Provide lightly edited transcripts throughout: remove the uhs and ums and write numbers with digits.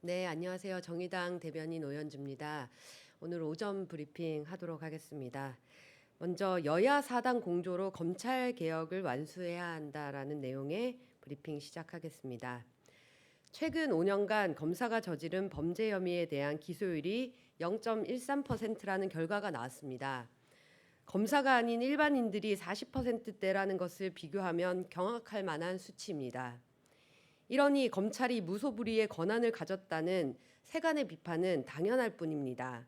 네, 안녕하세요. 정의당 대변인 오연주입니다. 오늘 오전 브리핑 하도록 하겠습니다. 먼저 여야 사당 공조로 검찰 개혁을 완수해야 한다라는 내용의 브리핑 시작하겠습니다. 최근 5년간 검사가 저지른 범죄 혐의에 대한 기소율이 0.13%라는 결과가 나왔습니다. 검사가 아닌 일반인들이 40%대라는 것을 비교하면 경악할 만한 수치입니다. 이러니 검찰이 무소불위의 권한을 가졌다는 세간의 비판은 당연할 뿐입니다.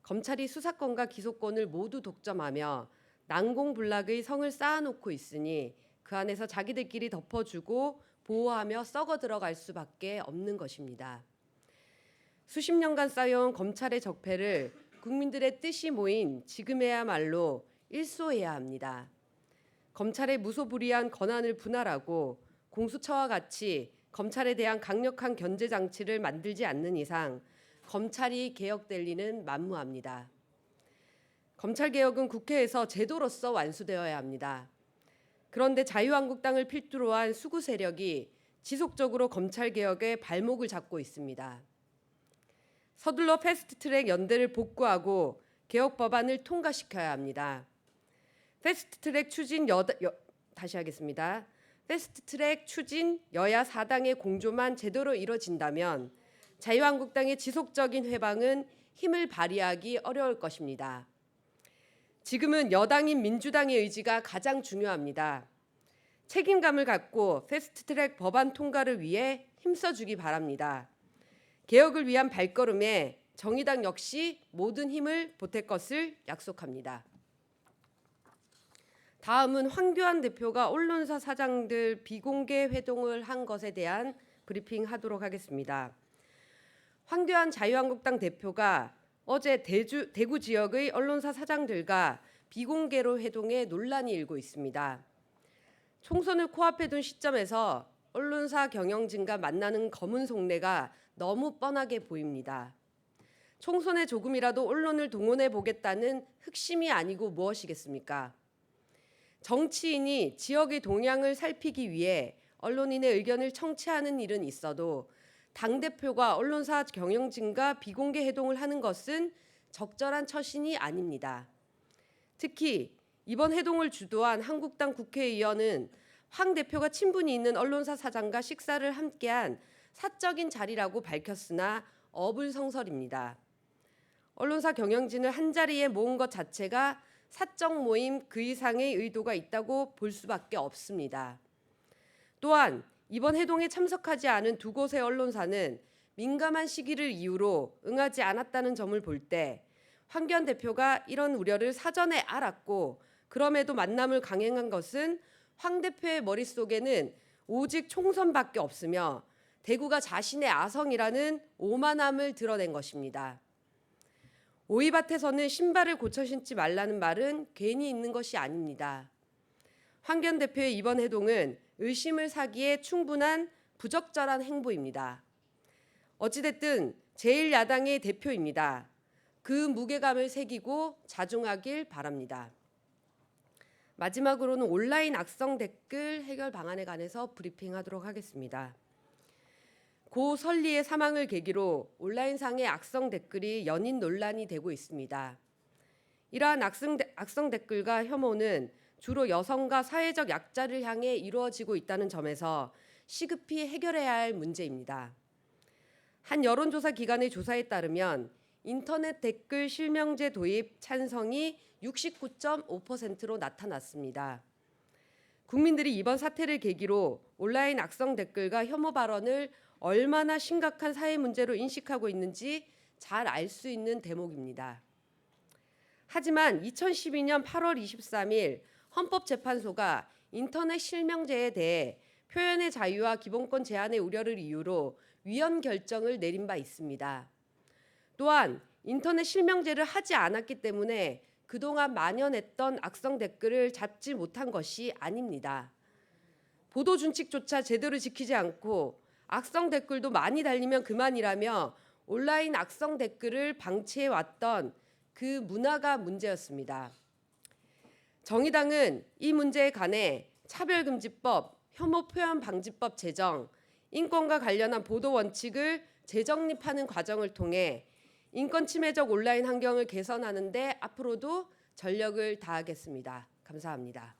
검찰이 수사권과 기소권을 모두 독점하며 난공불락의 성을 쌓아놓고 있으니 그 안에서 자기들끼리 덮어주고 보호하며 썩어 들어갈 수밖에 없는 것입니다. 수십 년간 쌓여온 검찰의 적폐를 국민들의 뜻이 모인 지금에야말로 일소해야 합니다. 검찰의 무소불위한 권한을 분할하고 공수처와 같이 검찰에 대한 강력한 견제 장치를 만들지 않는 이상 검찰이 개혁될 리는 만무합니다. 검찰 개혁은 국회에서 제도로서 완수되어야 합니다. 그런데 자유한국당을 필두로 한 수구 세력이 지속적으로 검찰 개혁에 발목을 잡고 있습니다. 서둘러 패스트트랙 연대를 복구하고 개혁 법안을 통과시켜야 합니다. 패스트트랙 추진 패스트트랙 추진 여야 사당의 공조만 제대로 이뤄진다면 자유한국당의 지속적인 회방은 힘을 발휘하기 어려울 것입니다. 지금은 여당인 민주당의 의지가 가장 중요합니다. 책임감을 갖고 패스트트랙 법안 통과를 위해 힘써주기 바랍니다. 개혁을 위한 발걸음에 정의당 역시 모든 힘을 보탤 것을 약속합니다. 다음은 황교안 대표가 언론사 사장들 비공개 회동을 한 것에 대한 브리핑 하도록 하겠습니다. 황교안 자유한국당 대표가 어제 대구 지역의 언론사 사장들과 비공개로 회동해 논란이 일고 있습니다. 총선을 코앞에 둔 시점에서 언론사 경영진과 만나는 검은 속내가 너무 뻔하게 보입니다. 총선에 조금이라도 언론을 동원해 보겠다는 흑심이 아니고 무엇이겠습니까? 정치인이 지역의 동향을 살피기 위해 언론인의 의견을 청취하는 일은 있어도 당대표가 언론사 경영진과 비공개 회동을 하는 것은 적절한 처신이 아닙니다. 특히 이번 회동을 주도한 한국당 국회의원은 황 대표가 친분이 있는 언론사 사장과 식사를 함께한 사적인 자리라고 밝혔으나 어불성설입니다. 언론사 경영진을 한자리에 모은 것 자체가 사적 모임 그 이상의 의도가 있다고 볼 수밖에 없습니다. 또한 이번 회동에 참석하지 않은 두 곳의 언론사는 민감한 시기를 이유로 응하지 않았다는 점을 볼 때 황교안 대표가 이런 우려를 사전에 알았고 그럼에도 만남을 강행한 것은 황 대표의 머릿속에는 오직 총선밖에 없으며 대구가 자신의 아성이라는 오만함을 드러낸 것입니다. 오이밭에서는 신발을 고쳐 신지 말라는 말은 괜히 있는 것이 아닙니다. 황교안 대표의 이번 회동은 의심을 사기에 충분한 부적절한 행보입니다. 어찌됐든 제1야당의 대표입니다. 그 무게감을 새기고 자중하길 바랍니다. 마지막으로는 온라인 악성 댓글 해결 방안에 관해서 브리핑하도록 하겠습니다. 고 설리의 사망을 계기로 온라인상의 악성 댓글이 연인 논란이 되고 있습니다. 이러한 악성 댓글과 혐오는 주로 여성과 사회적 약자를 향해 이루어지고 있다는 점에서 시급히 해결해야 할 문제입니다. 한 여론조사 기관의 조사에 따르면 인터넷 댓글 실명제 도입 찬성이 69.5%로 나타났습니다. 국민들이 이번 사태를 계기로 온라인 악성 댓글과 혐오 발언을 얼마나 심각한 사회 문제로 인식하고 있는지 잘 알 수 있는 대목입니다. 하지만 2012년 8월 23일 헌법재판소가 인터넷 실명제에 대해 표현의 자유와 기본권 제한의 우려를 이유로 위헌 결정을 내린 바 있습니다. 또한 인터넷 실명제를 하지 않았기 때문에 그동안 만연했던 악성 댓글을 잡지 못한 것이 아닙니다. 보도 준칙조차 제대로 지키지 않고 악성 댓글도 많이 달리면 그만이라며 온라인 악성 댓글을 방치해 왔던 그 문화가 문제였습니다. 정의당은 이 문제에 관해 차별금지법, 혐오 표현 방지법 제정, 인권과 관련한 보도 원칙을 재정립하는 과정을 통해 인권 침해적 온라인 환경을 개선하는 데 앞으로도 전력을 다하겠습니다. 감사합니다.